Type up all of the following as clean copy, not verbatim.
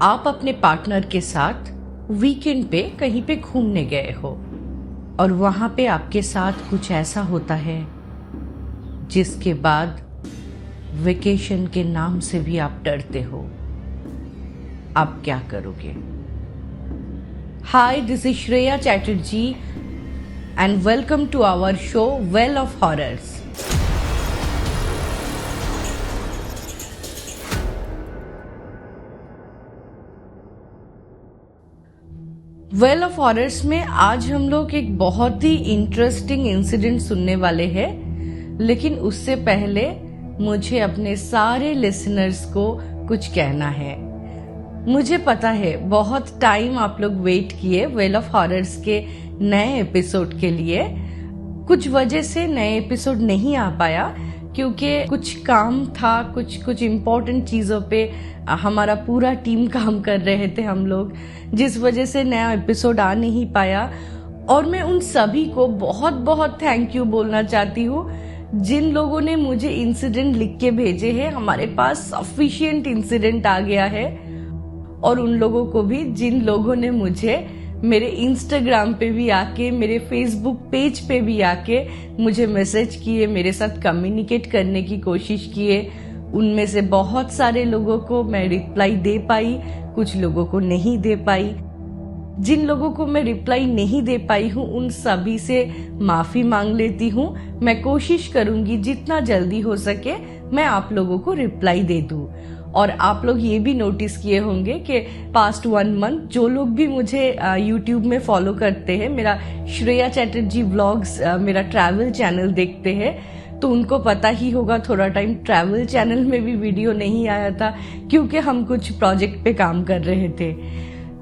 आप अपने पार्टनर के साथ वीकेंड पे कहीं पे घूमने गए हो और वहां पे आपके साथ कुछ ऐसा होता है जिसके बाद वेकेशन के नाम से भी आप डरते हो। आप क्या करोगे? Hi, this is Shreya Chatterjee and welcome to our show well of horrors. Well of horrors में आज हम लोग एक बहुत ही इंटरेस्टिंग इंसिडेंट सुनने वाले हैं, लेकिन उससे पहले मुझे अपने सारे लिसनर्स को कुछ कहना है। मुझे पता है बहुत टाइम आप लोग वेट किए वेल ऑफ हॉरर्स के नए एपिसोड के लिए। कुछ वजह से नए एपिसोड नहीं आ पाया क्योंकि कुछ काम था, कुछ इम्पोर्टेंट चीज़ों पे हमारा पूरा टीम काम कर रहे थे हम लोग, जिस वजह से नया एपिसोड आ नहीं पाया। और मैं उन सभी को बहुत बहुत थैंक यू बोलना चाहती हूँ जिन लोगों ने मुझे इंसिडेंट लिख के भेजे हैं। हमारे पास सफिशिएंट इंसिडेंट आ गया है। और उन लोगों को भी जिन लोगों ने मुझे मेरे इंस्टाग्राम पे भी आके, मेरे फेसबुक पेज पे भी आके मुझे मैसेज किए, मेरे साथ कम्युनिकेट करने की कोशिश किए। उनमें से बहुत सारे लोगों को मैं रिप्लाई दे पाई, कुछ लोगों को नहीं दे पाई। जिन लोगों को मैं रिप्लाई नहीं दे पाई हूँ उन सभी से माफी मांग लेती हूँ। मैं कोशिश करूंगी जितना जल्दी हो सके मैं आप लोगों को रिप्लाई दे दूँ। और आप लोग ये भी नोटिस किए होंगे कि पास्ट 1 मंथ जो लोग भी मुझे यूट्यूब में फॉलो करते हैं, मेरा श्रेया चैटर्जी व्लॉग्स मेरा ट्रैवल चैनल देखते हैं, तो उनको पता ही होगा थोड़ा टाइम ट्रैवल चैनल में भी वीडियो नहीं आया था क्योंकि हम कुछ प्रोजेक्ट पे काम कर रहे थे।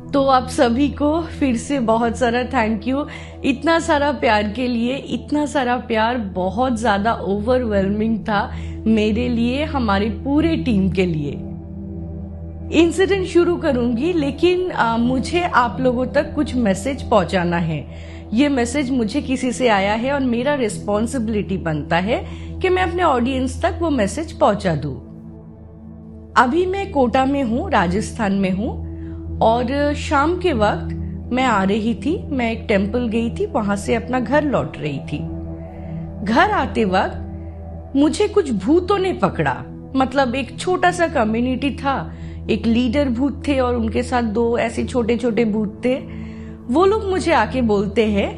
तो आप सभी को फिर से बहुत सारा थैंक यू, इतना सारा प्यार के लिए। इतना सारा प्यार बहुत ज्यादा ओवरवेलमिंग था मेरे लिए, हमारी पूरे टीम के लिए। इंसिडेंट शुरू करूंगी, लेकिन मुझे आप लोगों तक कुछ मैसेज पहुंचाना है। ये मैसेज मुझे किसी से आया है और मेरा रिस्पॉन्सिबिलिटी बनता है कि मैं अपने ऑडियंस तक वो मैसेज पहुंचा दूं। अभी मैं कोटा में हूँ, राजस्थान में हूँ, और शाम के वक्त मैं आ रही थी। मैं एक टेम्पल गई थी, वहां से अपना घर लौट रही थी। घर आते वक्त मुझे कुछ भूतों ने पकड़ा। मतलब एक छोटा सा कम्युनिटी था, एक लीडर भूत थे और उनके साथ 2 ऐसे छोटे छोटे भूत थे। वो लोग मुझे आके बोलते हैं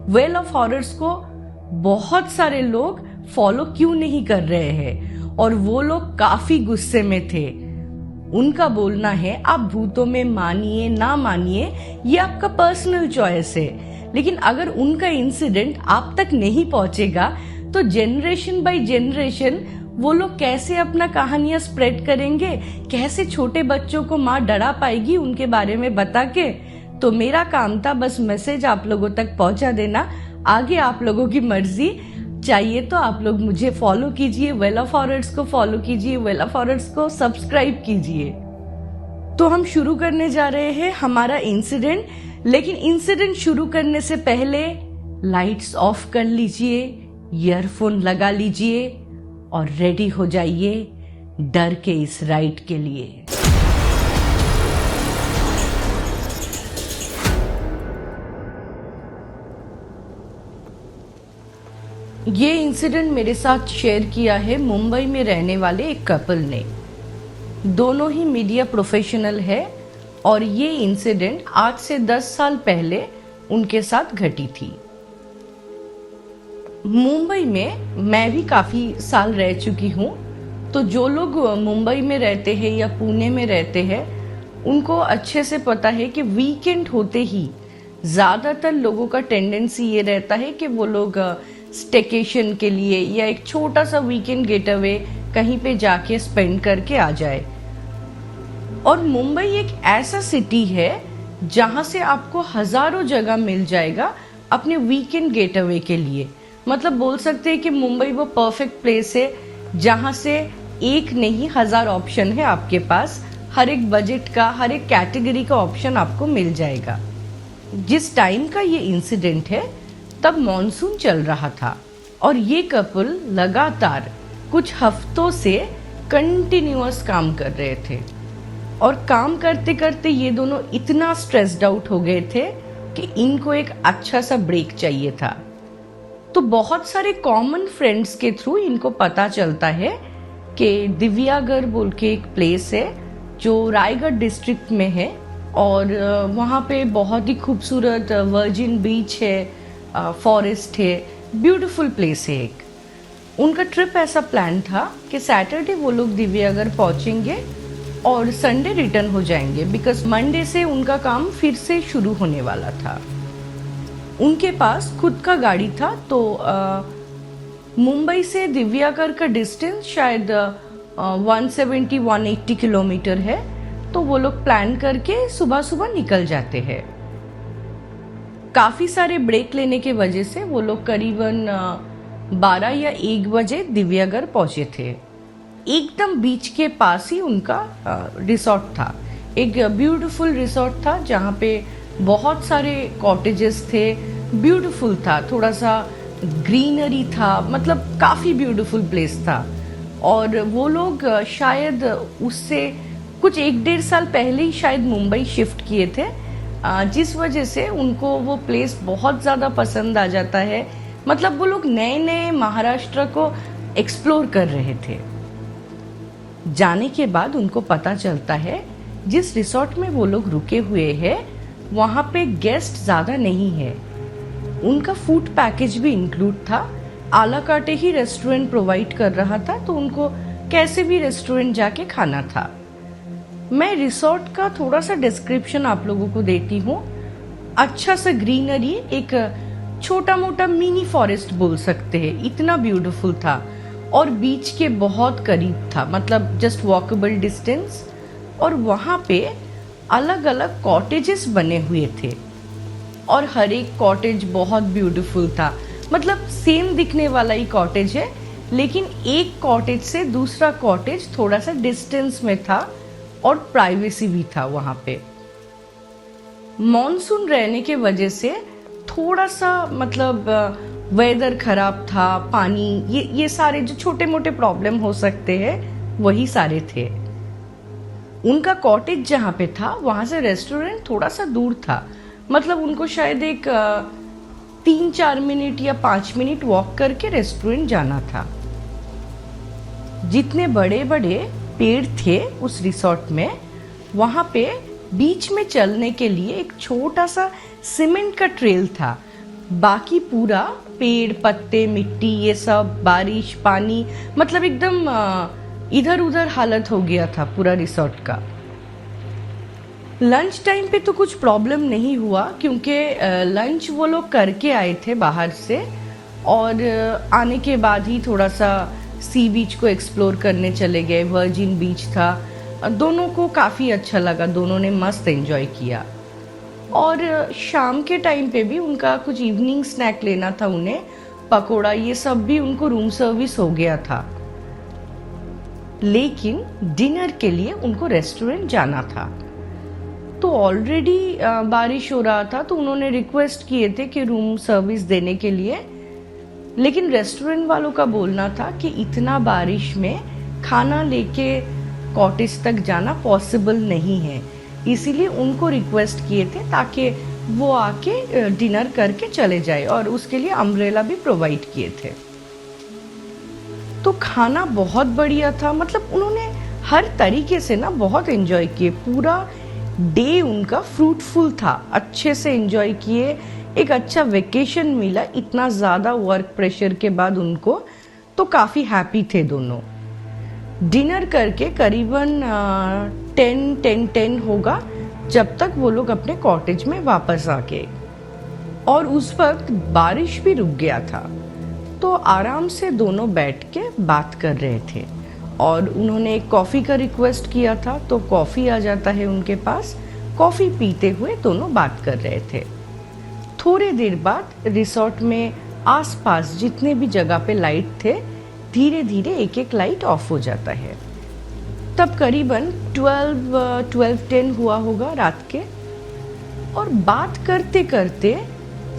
वेल ऑफ हॉरर्स को बहुत सारे लोग फॉलो क्यों नहीं कर रहे हैं, और वो लोग काफी गुस्से में थे। उनका बोलना है आप भूतों में मानिए ना मानिए ये आपका पर्सनल चॉइस है, लेकिन अगर उनका इंसिडेंट आप तक नहीं पहुंचेगा तो जनरेशन बाय जनरेशन वो लोग कैसे अपना कहानियां स्प्रेड करेंगे, कैसे छोटे बच्चों को माँ डरा पाएगी उनके बारे में बता के। तो मेरा काम था बस मैसेज आप लोगों तक पहुंचा देना। आगे आप लोगों की मर्जी, चाहिए तो आप लोग मुझे फॉलो कीजिए, वेल ऑफ हॉरर्स को फॉलो कीजिए, वेल ऑफ हॉरर्स को सब्सक्राइब कीजिए। तो हम शुरू करने जा रहे हैं हमारा इंसिडेंट, लेकिन इंसिडेंट शुरू करने से पहले लाइट्स ऑफ कर लीजिए, ईयरफोन लगा लीजिए और रेडी हो जाइए डर के इस राइड के लिए। ये इंसिडेंट मेरे साथ शेयर किया है मुंबई में रहने वाले एक कपल ने। दोनों ही मीडिया प्रोफेशनल है और ये इंसिडेंट आज से 10 साल पहले उनके साथ घटी थी। मुंबई में मैं भी काफी साल रह चुकी हूँ, तो जो लोग मुंबई में रहते हैं या पुणे में रहते हैं उनको अच्छे से पता है कि वीकेंड होते ही ज्यादातर लोगों का टेंडेंसी ये रहता है कि वो लोग स्टेकेशन के लिए या एक छोटा सा वीकेंड गेट अवे कहीं पे जाके स्पेंड करके आ जाए। और मुंबई एक ऐसा सिटी है जहां से आपको हजारों जगह मिल जाएगा अपने वीकेंड गेट अवे के लिए। मतलब बोल सकते हैं कि मुंबई वो परफेक्ट प्लेस है जहां से एक नहीं 1000 ऑप्शन है आपके पास। हर एक बजट का, हर एक कैटेगरी का ऑप्शन आपको मिल जाएगा। जिस टाइम का ये इंसिडेंट है तब मॉनसून चल रहा था और ये कपल लगातार कुछ हफ्तों से कंटिन्यूअस काम कर रहे थे। और काम करते करते ये दोनों इतना स्ट्रेस्ड आउट हो गए थे कि इनको एक अच्छा सा ब्रेक चाहिए था। तो बहुत सारे कॉमन फ्रेंड्स के थ्रू इनको पता चलता है कि दिव्यागढ़ बोल के एक प्लेस है जो रायगढ़ डिस्ट्रिक्ट में है, और वहाँ पे बहुत ही खूबसूरत वर्जिन बीच है, फॉरेस्ट है, ब्यूटीफुल प्लेस है एक। उनका ट्रिप ऐसा प्लान था कि सैटरडे वो लोग दिव्यागढ़ पहुँचेंगे और संडे रिटर्न हो जाएंगे, बिकॉज मंडे से उनका काम फिर से शुरू होने वाला था। उनके पास खुद का गाड़ी था, तो मुंबई से दिव्यागढ़ का डिस्टेंस शायद 170-180 किलोमीटर है। तो वो लोग प्लान करके सुबह सुबह निकल जाते हैं। काफ़ी सारे ब्रेक लेने के वजह से वो लोग करीबन 12 या 1 बजे दिव्यागढ़ पहुंचे थे। एकदम बीच के पास ही उनका रिसोर्ट था, एक ब्यूटीफुल रिसोर्ट था जहाँ पे बहुत सारे कॉटेजेस थे, ब्यूटीफुल था, थोड़ा सा ग्रीनरी था, मतलब काफ़ी ब्यूटीफुल प्लेस था। और वो लोग शायद उससे कुछ 1-1.5 साल पहले ही शायद मुंबई शिफ्ट किए थे, जिस वजह से उनको वो प्लेस बहुत ज़्यादा पसंद आ जाता है। मतलब वो लोग नए नए महाराष्ट्र को एक्सप्लोर कर रहे थे। जाने के बाद उनको पता चलता है जिस रिसोर्ट में वो लोग रुके हुए हैं वहाँ पे गेस्ट ज़्यादा नहीं है। उनका फूड पैकेज भी इंक्लूड था, आला काटे ही रेस्टोरेंट प्रोवाइड कर रहा था, तो उनको कैसे भी रेस्टोरेंट जाके खाना था। मैं रिसोर्ट का थोड़ा सा डिस्क्रिप्शन आप लोगों को देती हूँ। अच्छा सा ग्रीनरी, एक छोटा मोटा मिनी फॉरेस्ट बोल सकते हैं, इतना ब्यूटीफुल था और बीच के बहुत करीब था, मतलब जस्ट वॉकेबल डिस्टेंस। और वहाँ पे अलग अलग कॉटेजेस बने हुए थे और हर एक कॉटेज बहुत ब्यूटीफुल था, मतलब सेम दिखने वाला ही कॉटेज है, लेकिन एक कॉटेज से दूसरा कॉटेज थोड़ा सा डिस्टेंस में था और प्राइवेसी भी था वहाँ पे। मॉनसून रहने के वजह से थोड़ा सा मतलब वेदर खराब था, पानी, ये सारे जो छोटे मोटे प्रॉब्लम हो सकते हैं वही सारे थे। उनका कॉटेज जहाँ पे था वहाँ से रेस्टोरेंट थोड़ा सा दूर था, मतलब उनको शायद एक 3-4 मिनट या 5 मिनट वॉक करके रेस्टोरेंट जाना था। जितने बड़े बड़े पेड़ थे उस रिसोर्ट में, वहाँ पे बीच में चलने के लिए एक छोटा सा सीमेंट का ट्रेल था, बाकी पूरा पेड़, पत्ते, मिट्टी, ये सब, बारिश, पानी, मतलब एकदम इधर उधर हालत हो गया था पूरा रिसोर्ट का। लंच टाइम पे तो कुछ प्रॉब्लम नहीं हुआ, क्योंकि लंच वो लोग करके आए थे बाहर से, और आने के बाद ही थोड़ा सा सी बीच को एक्सप्लोर करने चले गए। वर्जिन बीच था, दोनों को काफ़ी अच्छा लगा, दोनों ने मस्त एंजॉय किया। और शाम के टाइम पे भी उनका कुछ इवनिंग स्नैक लेना था उन्हें, पकोड़ा, ये सब भी उनको रूम सर्विस हो गया था। लेकिन डिनर के लिए उनको रेस्टोरेंट जाना था, तो ऑलरेडी बारिश हो रहा था, तो उन्होंने रिक्वेस्ट किए थे कि रूम सर्विस देने के लिए। लेकिन रेस्टोरेंट वालों का बोलना था कि इतना बारिश में खाना लेके कॉटेज तक जाना पॉसिबल नहीं है, इसीलिए उनको रिक्वेस्ट किए थे ताकि वो आके डिनर करके चले जाए, और उसके लिए अम्ब्रेला भी प्रोवाइड किए थे। तो खाना बहुत बढ़िया था, मतलब उन्होंने हर तरीके से ना बहुत एंजॉय किए। पूरा डे उनका फ्रूटफुल था, अच्छे से एंजॉय किए, एक अच्छा वेकेशन मिला इतना ज़्यादा वर्क प्रेशर के बाद उनको, तो काफ़ी हैप्पी थे दोनों। डिनर करके करीबन 10 होगा जब तक वो लोग अपने कॉटेज में वापस आ गए, और उस वक्त बारिश भी रुक गया था, तो आराम से दोनों बैठ के बात कर रहे थे। और उन्होंने एक कॉफ़ी का रिक्वेस्ट किया था, तो कॉफ़ी आ जाता है उनके पास, कॉफ़ी पीते हुए दोनों बात कर रहे थे। थोड़ी देर बाद रिसोर्ट में आसपास जितने भी जगह पे लाइट थे, धीरे धीरे एक एक लाइट ऑफ हो जाता है। तब करीबन 12-10 हुआ होगा रात के, और बात करते करते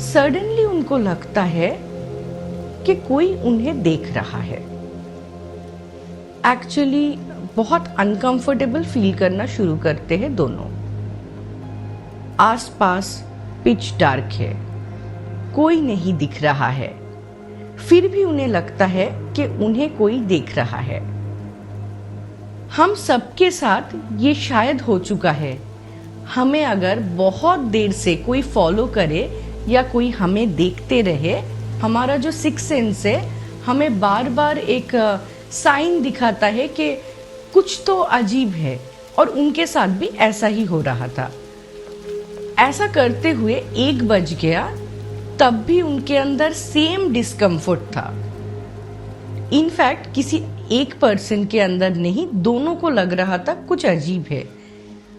सडनली उनको लगता है कि कोई उन्हें देख रहा है। एक्चुअली बहुत अनकंफर्टेबल फील करना शुरू करते हैं दोनों। आसपास पिच डार्क है, कोई नहीं दिख रहा है, फिर भी उन्हें लगता है कि उन्हें कोई देख रहा है। हम सबके साथ ये शायद हो चुका है। हमें अगर बहुत देर से कोई फॉलो करे या कोई हमें देखते रहे, हमारा जो सिक्स सेंस है हमें बार बार एक साइन दिखाता है कि कुछ तो अजीब है, और उनके साथ भी ऐसा ही हो रहा था। ऐसा करते हुए 1 बज गया, तब भी उनके अंदर सेम डिस्कम्फर्ट था। इनफैक्ट किसी एक पर्सन के अंदर नहीं, दोनों को लग रहा था कुछ अजीब है,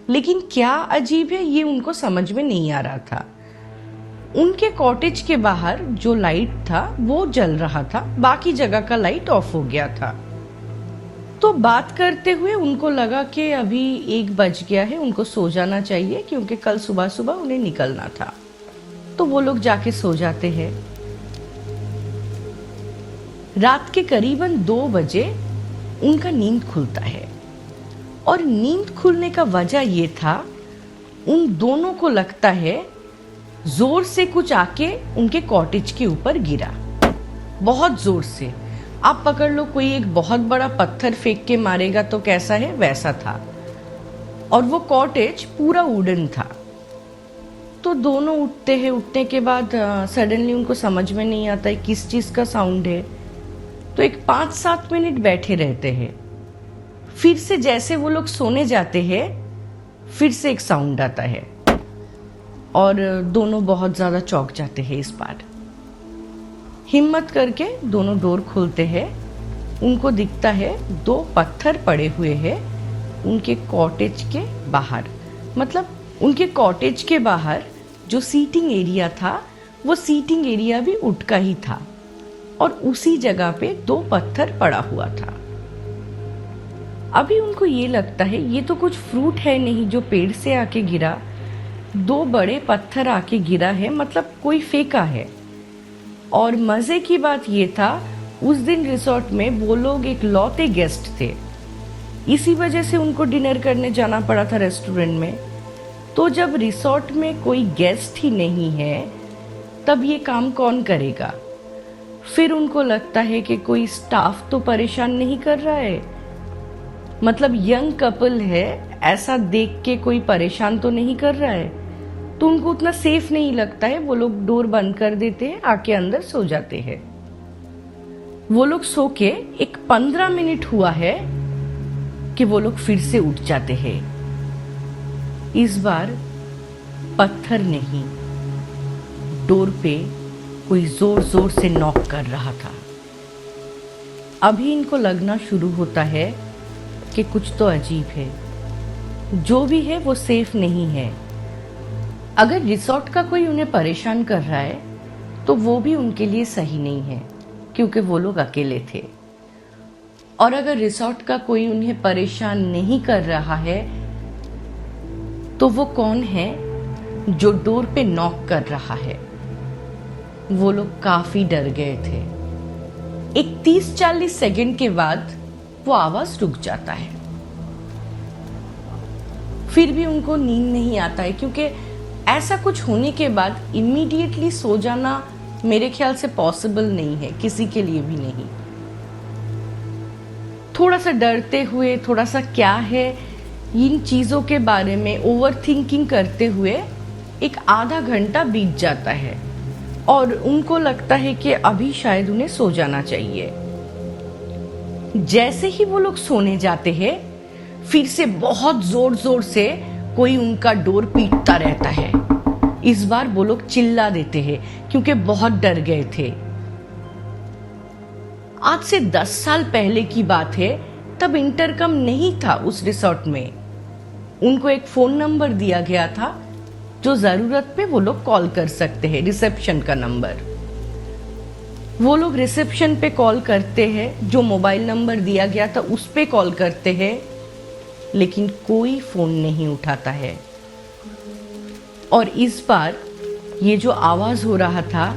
लेकिन क्या अजीब है ये उनको समझ में नहीं आ रहा था। उनके कॉटेज के बाहर जो लाइट था वो जल रहा था, बाकी जगह का लाइट ऑफ हो गया था। तो बात करते हुए उनको लगा कि अभी 1 बज गया है, उनको सो जाना चाहिए क्योंकि कल सुबह सुबह उन्हें निकलना था। तो वो लोग जाके सो जाते हैं। रात के करीबन 2 बजे उनका नींद खुलता है, और नींद खुलने का वजह ये था, उन दोनों को लगता है जोर से कुछ आके उनके कॉटेज के ऊपर गिरा, बहुत जोर से। आप पकड़ लो कोई एक बहुत बड़ा पत्थर फेंक के मारेगा तो कैसा है, वैसा था। और वो कॉटेज पूरा वुडन था। तो दोनों उठते हैं। उठने के बाद सडनली उनको समझ में नहीं आता है किस चीज़ का साउंड है। तो एक 5-7 मिनट बैठे रहते हैं। फिर से जैसे वो लोग सोने जाते हैं, फिर से एक साउंड आता है, और दोनों बहुत ज़्यादा चौंक जाते हैं। इस बार हिम्मत करके दोनों डोर खोलते हैं। उनको दिखता है 2 पत्थर पड़े हुए हैं उनके कॉटेज के बाहर। मतलब उनके कॉटेज के बाहर जो सीटिंग एरिया था, वो सीटिंग एरिया भी उठ का ही था, और उसी जगह पे 2 पत्थर पड़ा हुआ था। अभी उनको ये लगता है ये तो कुछ फ्रूट है नहीं जो पेड़ से आके गिरा, 2 बड़े पत्थर आके गिरा है, मतलब कोई फेंका है। और मज़े की बात ये था, उस दिन रिसोर्ट में वो लोग एक लौते गेस्ट थे, इसी वजह से उनको डिनर करने जाना पड़ा था रेस्टोरेंट में। तो जब रिसोर्ट में कोई गेस्ट ही नहीं है, तब ये काम कौन करेगा? फिर उनको लगता है कि कोई स्टाफ तो परेशान नहीं कर रहा है, मतलब यंग कपल है, ऐसा देख के कोई परेशान तो नहीं कर रहा है। तो उनको उतना सेफ नहीं लगता है। वो लोग डोर बंद कर देते हैं, आके अंदर सो जाते हैं। वो लोग सो के एक 15 मिनट हुआ है कि वो लोग फिर से उठ जाते हैं। इस बार पत्थर नहीं, डोर पे कोई जोर जोर से नॉक कर रहा था। अभी इनको लगना शुरू होता है कि कुछ तो अजीब है, जो भी है वो सेफ नहीं है। अगर रिसोर्ट का कोई उन्हें परेशान कर रहा है तो वो भी उनके लिए सही नहीं है, क्योंकि वो लोग अकेले थे। और अगर रिसोर्ट का कोई उन्हें परेशान नहीं कर रहा है, तो वो कौन है जो डोर पे नॉक कर रहा है? वो लोग काफी डर गए थे। एक 30-40 सेकंड के बाद वो आवाज रुक जाता है। फिर भी उनको नींद नहीं आता है, क्योंकि ऐसा कुछ होने के बाद इमीडिएटली सो जाना मेरे ख्याल से पॉसिबल नहीं है, किसी के लिए भी नहीं। थोड़ा सा डरते हुए, थोड़ा सा क्या है इन चीज़ों के बारे में ओवर थिंकिंग करते हुए एक आधा घंटा बीत जाता है, और उनको लगता है कि अभी शायद उन्हें सो जाना चाहिए। जैसे ही वो लोग सोने जाते हैं, फिर से बहुत जोर जोर से कोई उनका डोर पीटता रहता है। इस बार वो लोग चिल्ला देते हैं, क्योंकि बहुत डर गए थे। आज से 10 साल पहले की बात है, तब इंटरकम नहीं था उस रिसोर्ट में। उनको एक फोन नंबर दिया गया था, जो जरूरत पे वो लोग कॉल कर सकते हैं, रिसेप्शन का नंबर। वो लोग रिसेप्शन पे कॉल करते हैं, जो मोबाइल नंबर दिया गया था उस पे कॉल करते हैं, लेकिन कोई फोन नहीं उठाता है। और इस बार ये जो आवाज हो रहा था,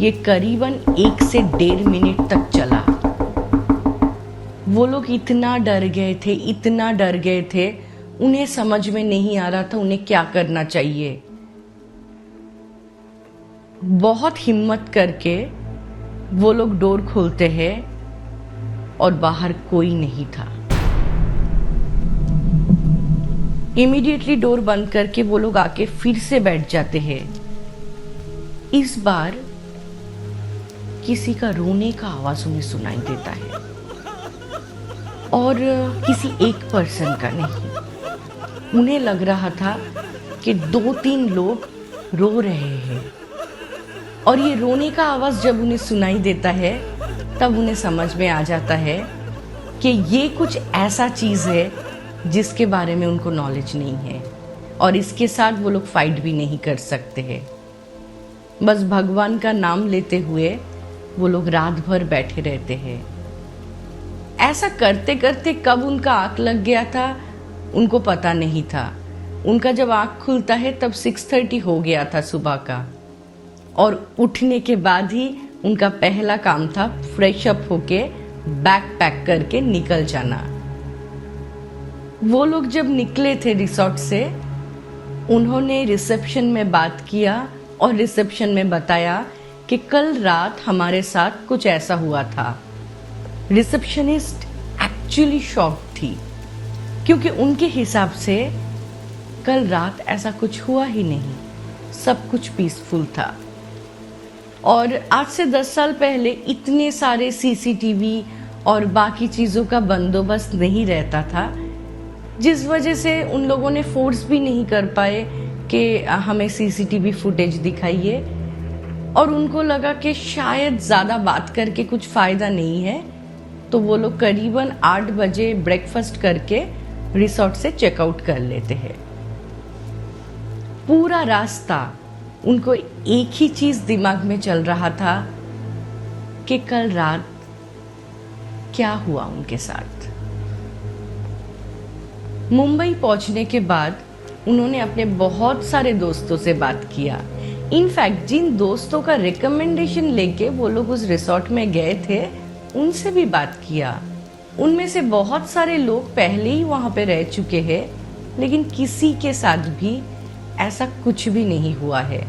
ये करीबन 1 से 1.5 मिनट तक चला। वो लोग इतना डर गए थे, उन्हें समझ में नहीं आ रहा था उन्हें क्या करना चाहिए। बहुत हिम्मत करके वो लोग डोर खोलते हैं और बाहर कोई नहीं था। इमीडिएटली डोर बंद करके वो लोग आके फिर से बैठ जाते हैं। इस बार किसी का रोने का आवाज उन्हें सुनाई देता है और किसी एक पर्सन का नहीं। उन्हें लग रहा था कि 2-3 लोग रो रहे हैं और ये रोने का आवाज जब उन्हें सुनाई देता है तब उन्हें समझ में आ जाता है कि ये कुछ ऐसा चीज है जिसके बारे में उनको नॉलेज नहीं है और इसके साथ वो लोग फाइट भी नहीं कर सकते हैं। बस भगवान का नाम लेते हुए वो लोग रात भर बैठे रहते हैं। ऐसा करते करते कब उनका आँख लग गया था उनको पता नहीं था। उनका जब आँख खुलता है तब 6:30 हो गया था सुबह का और उठने के बाद ही उनका पहला काम था फ्रेश अप होके बैग पैक करके निकल जाना। वो लोग जब निकले थे रिसोर्ट से, उन्होंने रिसेप्शन में बात किया और रिसेप्शन में बताया कि कल रात हमारे साथ कुछ ऐसा हुआ था। रिसेप्शनिस्ट एक्चुअली शॉक थी क्योंकि उनके हिसाब से कल रात ऐसा कुछ हुआ ही नहीं, सब कुछ पीसफुल था। और आज से 10 साल पहले इतने सारे सीसीटीवी और बाकी चीज़ों का बंदोबस्त नहीं रहता था, जिस वजह से उन लोगों ने फोर्स भी नहीं कर पाए कि हमें सीसीटीवी फुटेज दिखाइए। और उनको लगा कि शायद ज़्यादा बात करके कुछ फ़ायदा नहीं है, तो वो लोग करीबन 8 बजे ब्रेकफास्ट करके रिसोर्ट से चेकआउट कर लेते हैं। पूरा रास्ता उनको एक ही चीज़ दिमाग में चल रहा था कि कल रात क्या हुआ उनके साथ। मुंबई पहुंचने के बाद उन्होंने अपने बहुत सारे दोस्तों से बात किया। इनफैक्ट जिन दोस्तों का रिकमेंडेशन लेके वो लोग उस रिसोर्ट में गए थे उनसे भी बात किया। उनमें से बहुत सारे लोग पहले ही वहाँ पे रह चुके हैं, लेकिन किसी के साथ भी ऐसा कुछ भी नहीं हुआ है।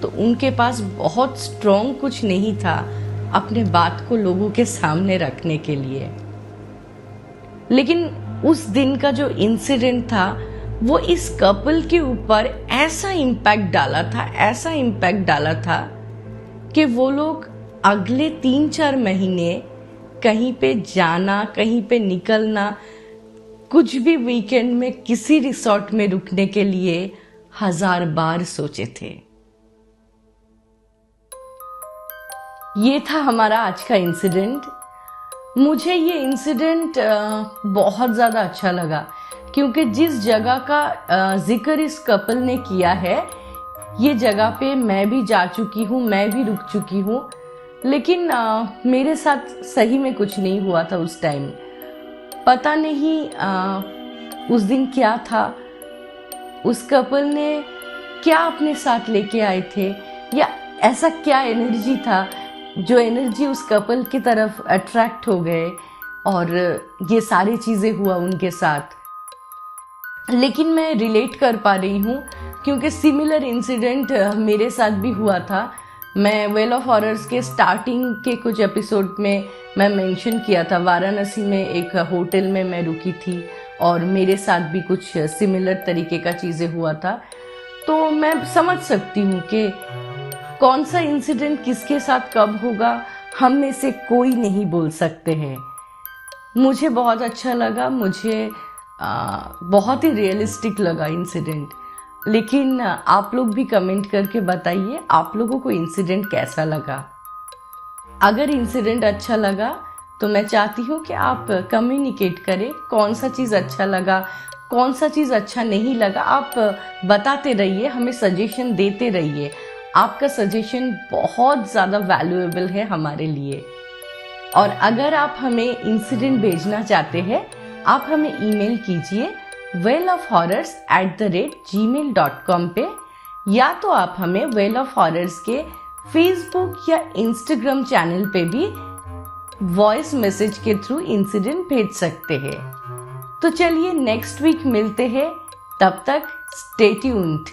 तो उनके पास बहुत स्ट्रॉन्ग कुछ नहीं था अपने बात को लोगों के सामने रखने के लिए। लेकिन उस दिन का जो इंसिडेंट था वो इस कपल के ऊपर ऐसा इम्पैक्ट डाला था कि वो लोग अगले 3-4 महीने कहीं पे जाना, कहीं पे निकलना, कुछ भी वीकेंड में किसी रिसोर्ट में रुकने के लिए 1000 बार सोचे थे। ये था हमारा आज का इंसिडेंट। मुझे ये इंसिडेंट बहुत ज़्यादा अच्छा लगा क्योंकि जिस जगह का जिक्र इस कपल ने किया है, ये जगह पे मैं भी जा चुकी हूँ, मैं भी रुक चुकी हूँ, लेकिन मेरे साथ सही में कुछ नहीं हुआ था उस टाइम। पता नहीं उस दिन क्या था, उस कपल ने क्या अपने साथ लेके आए थे, या ऐसा क्या एनर्जी था जो एनर्जी उस कपल की तरफ अट्रैक्ट हो गए और ये सारी चीज़ें हुआ उनके साथ। लेकिन मैं रिलेट कर पा रही हूँ क्योंकि सिमिलर इंसिडेंट मेरे साथ भी हुआ था। मैं वेल ऑफ हॉरर्स के स्टार्टिंग के कुछ एपिसोड में मैं मेंशन किया था, वाराणसी में एक होटल में मैं रुकी थी और मेरे साथ भी कुछ सिमिलर तरीके का चीज़ें हुआ था। तो मैं समझ सकती हूँ कि कौन सा इंसिडेंट किसके साथ कब होगा हम में से कोई नहीं बोल सकते हैं। मुझे बहुत अच्छा लगा, मुझे बहुत ही रियलिस्टिक लगा इंसिडेंट। लेकिन आप लोग भी कमेंट करके बताइए आप लोगों को इंसिडेंट कैसा लगा। अगर इंसिडेंट अच्छा लगा तो मैं चाहती हूँ कि आप कम्युनिकेट करें, कौन सा चीज़ अच्छा लगा, कौन सा चीज़ अच्छा नहीं लगा। आप बताते रहिए, हमें सजेशन देते रहिए। आपका सजेशन बहुत ज़्यादा वैल्यूएबल है हमारे लिए। और अगर आप हमें इंसिडेंट भेजना चाहते हैं, आप हमें ईमेल कीजिए wellofhorrors@gmail.com पे, या तो आप हमें वेल ऑफ हॉरर्स के फेसबुक या इंस्टाग्राम चैनल पे भी वॉइस मैसेज के थ्रू इंसिडेंट भेज सकते हैं। तो चलिए नेक्स्ट वीक मिलते हैं, तब तक स्टे ट्यून्ड।